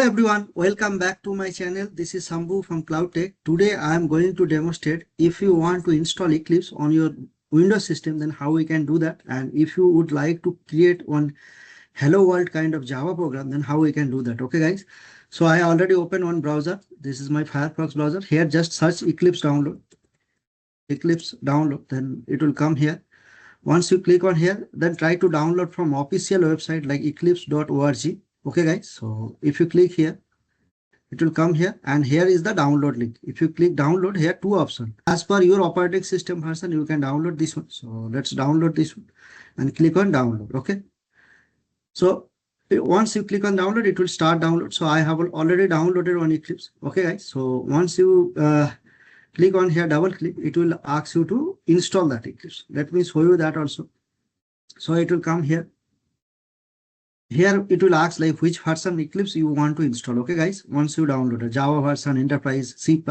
everyone, welcome back to my channel. This is Sambhu from Cloud Tech. Today I am going to demonstrate if you want to install Eclipse on your Windows system, then how we can do that. And if you would like to create one hello world kind of Java program, then how we can do that. Okay guys, so I already opened one browser. This is my Firefox browser. Here just search Eclipse download, then it will come here. Once you click on here, then try to download from official website like eclipse.org. Okay guys, so if you click here, it will come here, and here is the download link. If you click download, here two options. As per your operating system version, you can download this one. So let's download this one and click on download. Okay, so once you click on download, it will start download. So I have already downloaded one Eclipse. Okay guys, so once you click on here, double click, it will ask you to install that Eclipse. Let me show you that also. So it will come here. Here it will ask like which version Eclipse you want to install. Okay guys, once you download a Java version, enterprise, C++,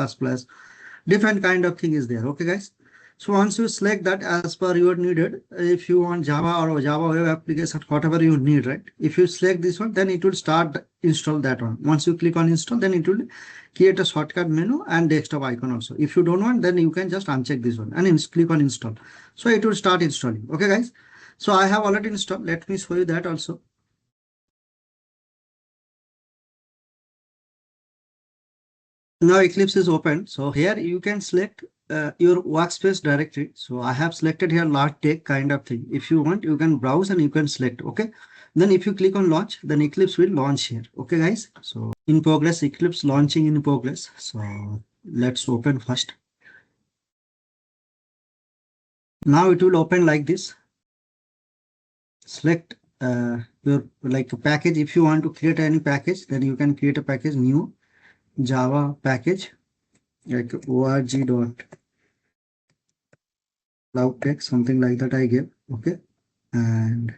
different kind of thing is there. Okay guys, so once you select that as per your needed, if you want Java or Java web application, whatever you need, right? If you select this one, then it will start install that one. Once you click on install, then it will create a shortcut menu and desktop icon also. If you don't want, then you can just uncheck this one and click on install. So it will start installing. Okay guys, so I have already installed. Let me show you that also. Now Eclipse is open. So here you can select your workspace directory. So I have selected here large tech kind of thing. If you want, you can browse and you can select. Okay, then if you click on launch, then Eclipse will launch here. Okay guys, so in progress, Eclipse launching in progress. So let's open first. Now it will open like this. Select your like package. If you want to create any package, then you can create a package, new Java package like org.cloudtech, something like that I give. Okay, and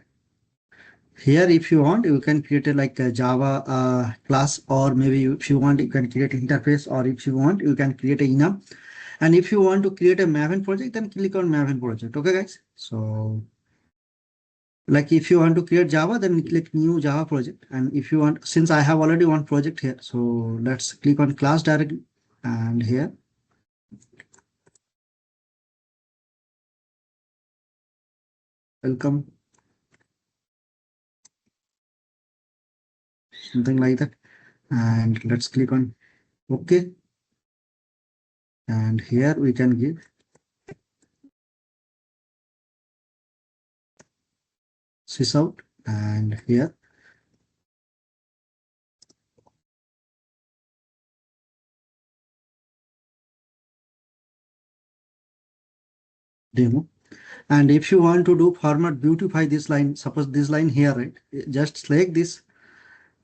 here if you want, you can create like a Java class, or maybe if you want, you can create interface, or if you want, you can create a enum. And if you want to create a Maven project, then click on Maven project. Okay guys, so like if you want to create Java, then click new Java project. And if you want, since I have already one project here, so let's click on class directly, and here welcome, something like that, and let's click on OK, and here we can give sysout, and here demo. And if you want to do format beautify this line, suppose this line here, right, just select this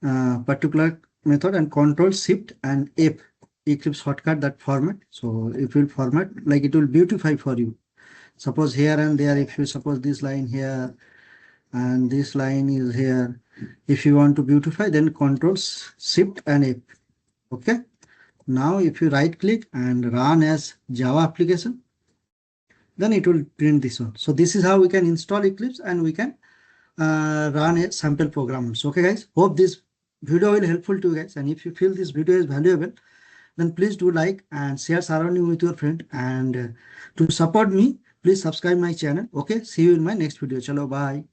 particular method and Control Shift and F, Eclipse shortcut, that format. So it will format like it will beautify for you. Suppose here and there, if you suppose this line here and this line is here, if you want to beautify, then Control Shift and F. Okay, now if you right click and run as Java application, then it will print this one. So this is how we can install Eclipse and we can run a sample program. So okay guys, hope this video will helpful to you guys, and if you feel this video is valuable, then please do like and share surrounding with your friend. And to support me, please subscribe my channel. Okay, see you in my next video. Chalo, bye.